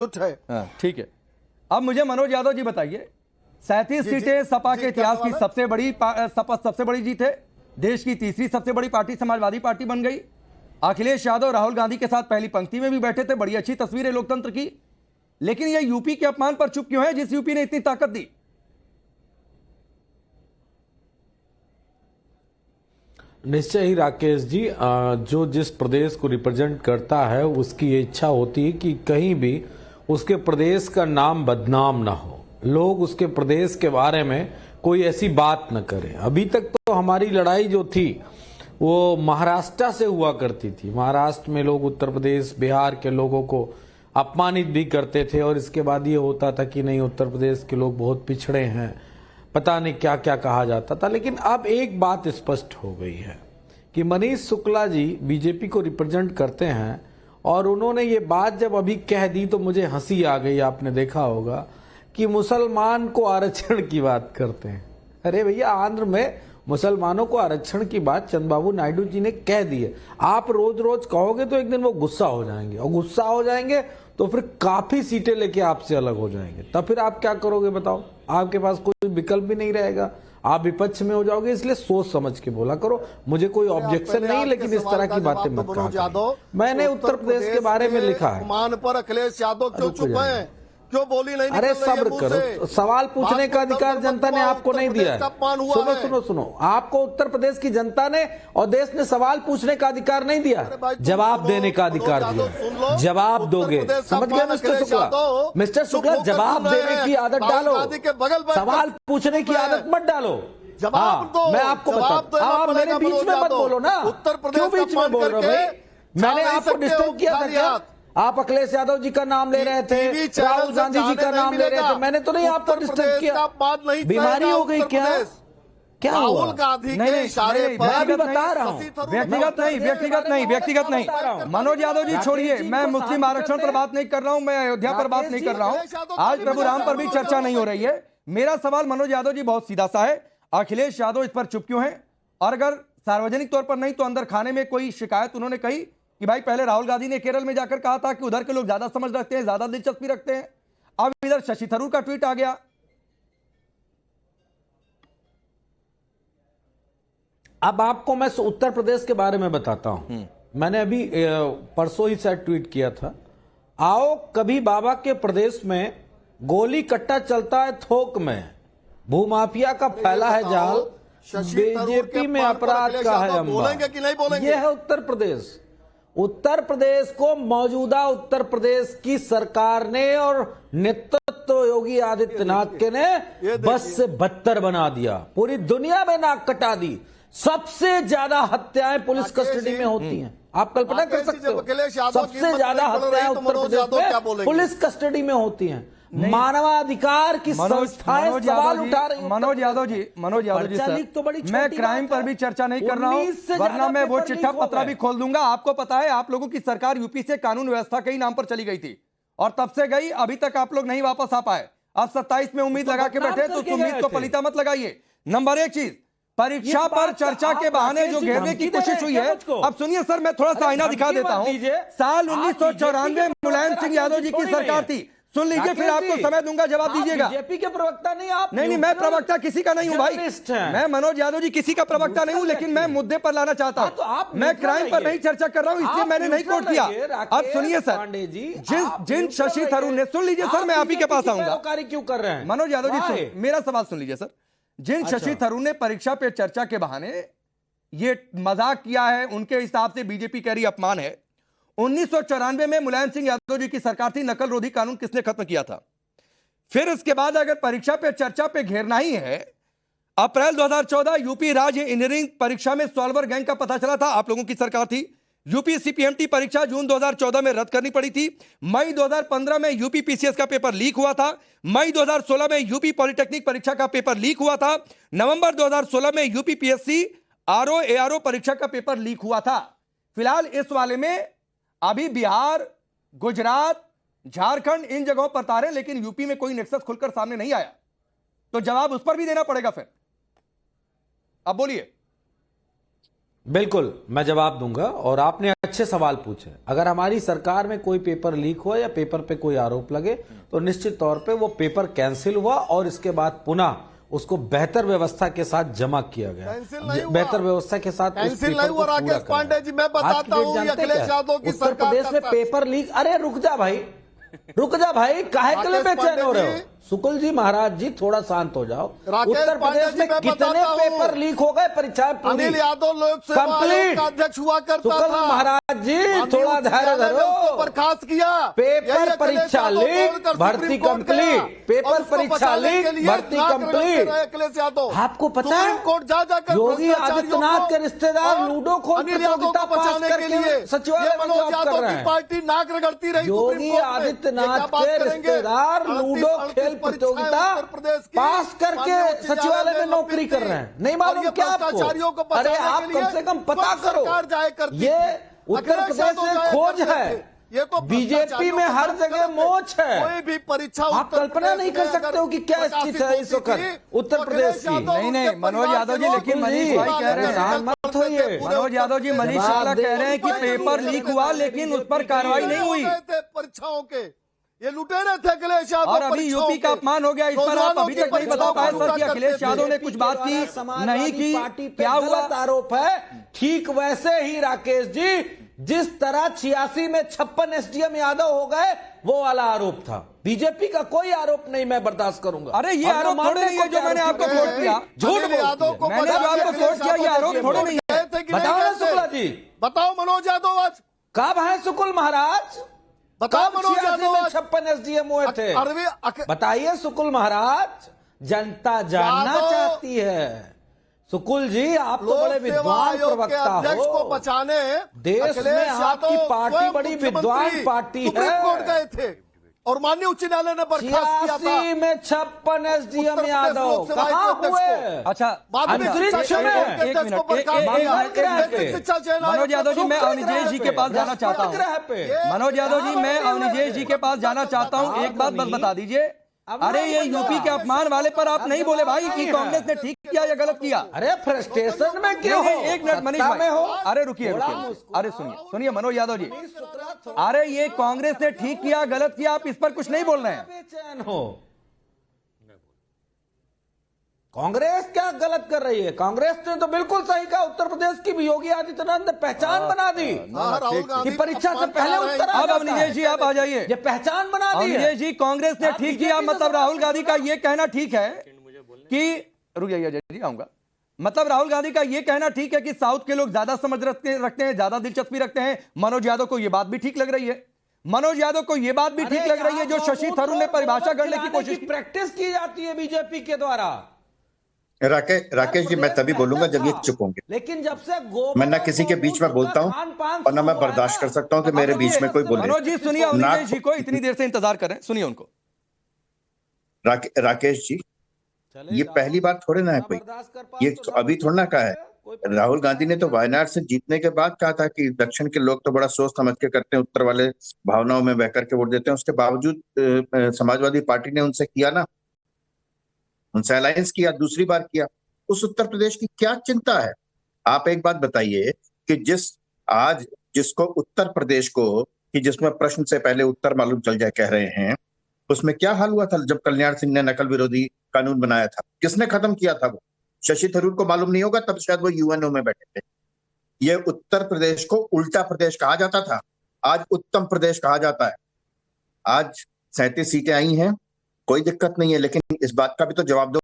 है। ठीक है, अब मुझे मनोज यादव जी बताइए, 37 सीटें सपा के इतिहास की सबसे बड़ी जीत है। देश की तीसरी सबसे बड़ी पार्टी समाजवादी पार्टी बन गई। अखिलेश यादव राहुल गांधी के साथ पहली पंक्ति में भी बैठे थे। बड़ी अच्छी तस्वीर है लोकतंत्र की। लेकिन यह यूपी के अपमान पर चुप क्यों है, जिस यूपी ने इतनी ताकत दी? निश्चय ही राकेश जी, जो जिस प्रदेश को रिप्रेजेंट करता है उसकी ये इच्छा होती है कि कहीं भी उसके प्रदेश का नाम बदनाम ना हो, लोग उसके प्रदेश के बारे में कोई ऐसी बात न करें। अभी तक तो हमारी लड़ाई जो थी वो महाराष्ट्र से हुआ करती थी। महाराष्ट्र में लोग उत्तर प्रदेश बिहार के लोगों को अपमानित भी करते थे और इसके बाद ये होता था कि नहीं, उत्तर प्रदेश के लोग बहुत पिछड़े हैं, पता नहीं क्या क्या कहा जाता था। लेकिन अब एक बात स्पष्ट हो गई है कि मनीष शुक्ला जी बीजेपी को रिप्रेजेंट करते हैं और उन्होंने ये बात जब अभी कह दी तो मुझे हंसी आ गई। आपने देखा होगा कि मुसलमान को आरक्षण की बात करते हैं। अरे भैया, आंध्र में मुसलमानों को आरक्षण की बात चंद्रबाबू नायडू जी ने कह दी है। आप रोज रोज कहोगे तो एक दिन वो गुस्सा हो जाएंगे और गुस्सा हो जाएंगे तो फिर काफी सीटें लेके आपसे अलग हो जाएंगे। तब फिर आप क्या करोगे बताओ? आपके पास कोई विकल्प भी नहीं रहेगा, आप विपक्ष में हो जाओगे। इसलिए सोच समझ के बोला करो। मुझे कोई ऑब्जेक्शन नहीं, लेकिन इस तरह की बातें मत करो। मैंने उत्तर प्रदेश के बारे में लिखा है। मान पर अखिलेश यादव क्यों चुप हैं, क्यों बोली नहीं? अरे सब्र करो, सवाल पूछने का अधिकार जनता ने आपको नहीं दिया है। सुनो सुनो सुनो, आपको उत्तर प्रदेश की जनता ने और देश ने सवाल पूछने का अधिकार नहीं दिया, जवाब देने का अधिकार दिया। जवाब दोगे, समझ गए मिस्टर शुक्ला? मिस्टर शुक्ला, जवाब देने की आदत डालो, सवाल पूछने की आदत मत डालो। जवाब दो, मैं आपको बताता हूं, आप मेरे बीच में मत बोलो ना। उत्तर क्यों बीच में बोल रहे हो? मैंने आपको डिस्टर्ब किया था क्या? आप अखिलेश यादव जी का नाम ले रहे थे, राहुल गांधी जी का नाम ले रहे थे, मैंने तो नहीं आपको डिस्टर्ब किया। बीमारी हो गई क्या? क्या राहुल गांधी के इशारे पर मैं भी बता रहा हूँ, व्यक्तिगत नहीं। मनोज यादव जी छोड़िए, मैं मुस्लिम आरक्षण पर बात नहीं कर रहा हूँ, मैं अयोध्या पर बात नहीं कर रहा हूँ, आज प्रभु राम पर भी चर्चा नहीं हो रही है। मेरा सवाल मनोज यादव जी बहुत सीधा सा है, अखिलेश यादव इस पर चुप क्यों है? और अगर सार्वजनिक तौर पर नहीं तो अंदर खाने में कोई शिकायत उन्होंने कही कि भाई पहले राहुल गांधी ने केरल में जाकर कहा था कि उधर के लोग ज्यादा समझ रखते हैं, ज्यादा दिलचस्पी रखते हैं, अब इधर शशि थरूर का ट्वीट आ गया। अब आपको मैं उत्तर प्रदेश के बारे में बताता हूं। मैंने अभी परसों ही शायद ट्वीट किया था, आओ कभी बाबा के प्रदेश में गोली कट्टा चलता है थोक में, भूमाफिया का फैला है जाल, बीजेपी में अपराध का है अंबा। यह है उत्तर प्रदेश। उत्तर प्रदेश को मौजूदा उत्तर प्रदेश की सरकार ने और नेतृत्व योगी आदित्यनाथ के ने बस से बदतर बना दिया। पूरी दुनिया में नाक कटा दी। सबसे ज्यादा हत्याएं पुलिस कस्टडी में होती हैं। आप कल्पना कर सकते हो, सबसे ज्यादा हत्याएं उत्तर प्रदेश में पुलिस कस्टडी में होती हैं। मानवाधिकार की संस्थाएं सवाल उठा रही हैं। मनोज यादव जी सर, तो मैं क्राइम पर भी चर्चा नहीं कर रहा हूं, वरना मैं वो चिट्ठा पत्रा भी खोल दूंगा। आपको पता है, आप लोगों की सरकार यूपी से कानून व्यवस्था के ही नाम पर चली गई थी और तब से गई, अभी तक आप लोग नहीं वापस आ पाए। अब 27 में उम्मीद लगा के बैठे, तो उम्मीद को पलीता मत लगाइए। नंबर एक चीज, परीक्षा पर चर्चा के बहाने जो घेरने की कोशिश हुई है। अब सुनिए सर, मैं थोड़ा सा आईना दिखा देता हूं। साल 1994 मुलायम सिंह यादव जी की सरकार थी। सुन लीजिए, फिर आपको समय दूंगा, जवाब दीजिएगा। बीजेपी के प्रवक्ता नहीं आप? नहीं, मैं प्रवक्ता किसी का नहीं हूं भाई, मैं मनोज यादव जी किसी का प्रवक्ता नहीं हूं, लेकिन मैं मुद्दे पर लाना चाहता हूं। मैं क्राइम पर नहीं चर्चा कर रहा हूं, इसलिए मैंने नहीं कोट किया। अब सुनिए सर, जिन शशि थरूर ने, सुन लीजिए सर, मैं आप ही के पास आऊंगा। क्यों कर रहे हैं मनोज यादव जी, मेरा सवाल सुन लीजिए सर। जिन शशि थरूर ने परीक्षा पे चर्चा के बहाने ये मजाक किया है, उनके हिसाब से बीजेपी कह रही अपमान है। 1994 में मुलायम सिंह यादव जी की सरकार थी, नकल रोधी कानून किसने खत्म किया था? फिर इसके बाद अगर परीक्षा पे चर्चा पे घेरना ही है, अप्रैल 2014 यूपी राज्य इंजीनियरिंग परीक्षा में सॉल्वर गैंग का पता चला था, आप लोगों की सरकार थी। यूपी सीपीएमटी परीक्षा जून 2014 में रद्द करनी पड़ी थी। मई 2015 में यूपी पीसीएस का पेपर लीक हुआ था। मई 2016 में यूपी पॉलिटेक्निक परीक्षा का पेपर लीक हुआ था। नवंबर 2016 में यूपी पीएससी आरओ एआरओ परीक्षा का पेपर लीक हुआ था। फिलहाल इस वाले में अभी बिहार, गुजरात, झारखंड इन जगहों पर तारे, लेकिन यूपी में कोई नेक्सस खुलकर सामने नहीं आया, तो जवाब उस पर भी देना पड़ेगा। फिर अब बोलिए। बिल्कुल, मैं जवाब दूंगा। और आपने अच्छे सवाल पूछे। अगर हमारी सरकार में कोई पेपर लीक हुआ या पेपर पे कोई आरोप लगे तो निश्चित तौर पे वो पेपर कैंसिल हुआ और इसके बाद पुनः उसको बेहतर व्यवस्था के साथ जमा किया गया। कैंसिल नहीं हुआ। बेहतर व्यवस्था के साथ उस कैंसिल पेपर नहीं को हुआ। पूरा राकेश करा पांडे जी, मैं गया। बताता आज की डेट हूँ, जानते अखिलेश क्या? यादव की उत्तर सरकार प्रदेश में का पेपर लीक। अरे रुक जा भाई, रुक जा भाई, काहे के लिए राकेश बेचैन हो पांडे रहे हो? जी, शुक्ल जी, महाराज जी, थोड़ा शांत हो जाओ। राकेश उत्तर पांडे प्रदेश जी, में मैं कितने बताता हूँ। पेपर लीक हो गए? परीक्षाएं पूरी। अनिल यादव लोकसेवा आयोग कंप्लीट। का अध्यक्ष हुआ करता शुक्ल था। महाराज जी, माननीय थोड़ा उच्च धैर्य न्यायालय ने उसको धरो। बर्खास्त किया। पेपर यही अखिलेश परीक्षा यादव लीक, तोड़कर भर्ती सुप्रीम कोर्ट कंप्लीट। गया। पेपर और उसको परीक्षा बचाने के लीक, लिए भर्ती नाक रगड़ते कंप्लीट। रहे अखिलेश यादव। आपको पता है, सुप्रीम कोर्ट जा जाकर योगी भ्रष्टाचारियों आदित्यनाथ को के रिश्तेदार और लूडो खोल अनिल यादव को प्रतियोगिता पास बचाने के करके लिए सचिवालय ये में मनोज जॉब कर यादव रहे की हैं। पार्टी नाक रगड़ती रही योगी सुप्रीम कोर्ट में। ये आदित्यनाथ क्या बात के करेंगे? रिश्तेदार 38 लूडो खेल परीक्षाएं प्रतियोगिता उत्तर प्रदेश की पास करके माननीय उच्च सचिवालय में न्यायालय नौकरी कर रहे हैं। नहीं मालूम क्या भ्रष्टाचारियों को आपको? अरे बचाने आप के लिए कम से कम पता स्वयं करो। सरकार जाया करती ये थी। उत्तर अखिलेश प्रदेश यादव में जाया खोज करते है। थे। ये तो बीजेपी में हर जगह मोच है। कोई भी परीक्षा आप उत्तर कल्पना नहीं कर प्रदेश में सकते हो कि क्या अगर स्थिति है इस वक्त प्रकाशित उत्तर होती थी, प्रदेश तो की। अखिलेश यादव नहीं, उसके मनोज परिवार यादव के जी, लोग लेकिन भी मनीष भाई कह रहे हैं, परेशान मत होइए। मनोज यादव जी, मनीष शुक्ला कह रहे हैं कि पेपर लीक हुआ लेकिन उस पर कार्रवाई नहीं हुई। परीक्षाओं के ये लुटेरे थे अखिलेश यादव। और अभी यूपी का अपमान हो गया, इस पर आप अभी तक नहीं बता पाए सर कि अखिलेश यादव ने कुछ बात की नहीं की, क्या हुआ? आरोप है। ठीक वैसे ही राकेश जी, जिस तरह 86 में 56 एसडीएम यादव हो गए, वो वाला आरोप था। बीजेपी का कोई आरोप नहीं मैं बर्दाश्त करूंगा। अरे ये आरोप थोड़े नहीं है जो मैंने आपको कोट किया। झूठ यादव को मैंने जो आपको कोट किया, ये आरोप थोड़े नहीं है। बताओ ना शुक्ला जी, बताओ मनोज यादव आज कब है शुक्ल महाराज? बताओ मनोज यादव आज 56 एसडीएम हुए थे। अरविंद बताइए शुक्ल महाराज, जनता जानना यादव- चाहती है। शुक्ल जी, आप तो बड़े लोक सेवा विद्वान आयोग के प्रवक्ता अध्यक्ष को हो। बचाने देश अखिलेश में यादव आपकी पार्टी स्वयं बड़ी मुख्यमंत्री विद्वान पार्टी सुप्रीम है। कोर्ट गए थे और माननीय उच्च न्यायालय ने बर्खास्त किया था। 86 में 56 एसडीएम उत्तर प्रदेश यादव लोक सेवा कहाँ आयोग के अध्यक्ष हुए? अच्छा, माध्यमिक अंतरिक्ष शिक्षा में। आयोग के एक अध्यक्ष को मिनट, बर्खास्त एक- किया। एक- एक- बेसिक शिक्षा चयन आयोग मनोज यादव जी, मैं शुक्र अवनिजेश जी के पास जाना चाहता हूँ। ग्रह पे। मनोज यादव जी, मैं अवनिजेश जी के पास जाना चाहता हूँ। एक बात बस बता दीजिए, अरे ये यूपी के अपमान वाले पर आप नहीं बोले भाई कि कांग्रेस ने ठीक किया या गलत किया। अरे फ्रस्ट्रेशन में क्यों हो? एक मिनट मनीष सत्ता में हो? भाई, अरे रुकिए रुकिए, अरे सुनिए मनोज यादव जी, अरे ये कांग्रेस ने ठीक किया गलत किया, आप इस पर कुछ नहीं बोल रहे हैं। बेचैन हो? कांग्रेस क्या गलत कर रही है? कांग्रेस ने तो बिल्कुल सही कहा। उत्तर प्रदेश की भी योगी आदित्यनाथ ने पहचान बना दी राहुल गांधी कि परीक्षा से अपमान पहले करा रहे उत्तर हैं। आ अब जाता अवनिजेश है। जी आप आ जाइए। ये पहचान बना दी है। अवनिजेश जी, कांग्रेस ने आप ठीक बीजेपी किया, से मतलब सवाल राहुल गांधी का कर ये कहना ठीक है कि रुक जाइए अजय जी, आऊंगा। मतलब राहुल गांधी का ये कहना ठीक है कि साउथ के लोग ज्यादा समझ रखते हैं, ज्यादा दिलचस्पी रखते हैं। मनोज यादव को यह बात भी ठीक लग रही है। मनोज यादव को यह बात भी ठीक लग रही है जो शशि थरूर ने परिभाषा करने की कोशिश की। प्रैक्टिस की जाती है बीजेपी के द्वारा। राकेश जी, मैं तभी बोलूंगा जब ये चुप होंगे। लेकिन जब से मैं ना किसी के बीच में बोलता हूं और ना मैं बर्दाश्त कर सकता हूं कि मेरे बीच में कोई बोले। मनोज जी सुनिए, अवनिजेश जी को इतनी देर से इंतजार कर रहे हैं, सुनिए उनको। राकेश जी, ये पहली बार थोड़े ना है कोई, ये तो अभी थोड़ा ना कहा है। राहुल गांधी ने तो वायनाड से जीतने के बाद कहा था कि दक्षिण के लोग तो बड़ा सोच समझ के करते हैं, उत्तर वाले भावनाओं में बह करके वोट देते हैं। उसके बावजूद समाजवादी पार्टी ने उनसे किया ना, उनसे अलायंस किया, दूसरी बार किया। उस उत्तर प्रदेश की क्या चिंता है? आप एक बात बताइए कि जिसको उत्तर प्रदेश को, कि जिसमें प्रश्न से पहले उत्तर मालूम चल जाए कह रहे हैं, उसमें क्या हाल हुआ था जब कल्याण सिंह ने नकल विरोधी कानून बनाया था? किसने खत्म किया था वो? शशि थरूर को मालूम नहीं होगा, तब शायद वो यूएनओ में बैठे थे। ये उत्तर प्रदेश को उल्टा प्रदेश कहा जाता था, आज उत्तम प्रदेश कहा जाता है। आज 37 सीटें आई हैं, कोई दिक्कत नहीं है, लेकिन इस बात का भी तो जवाब दो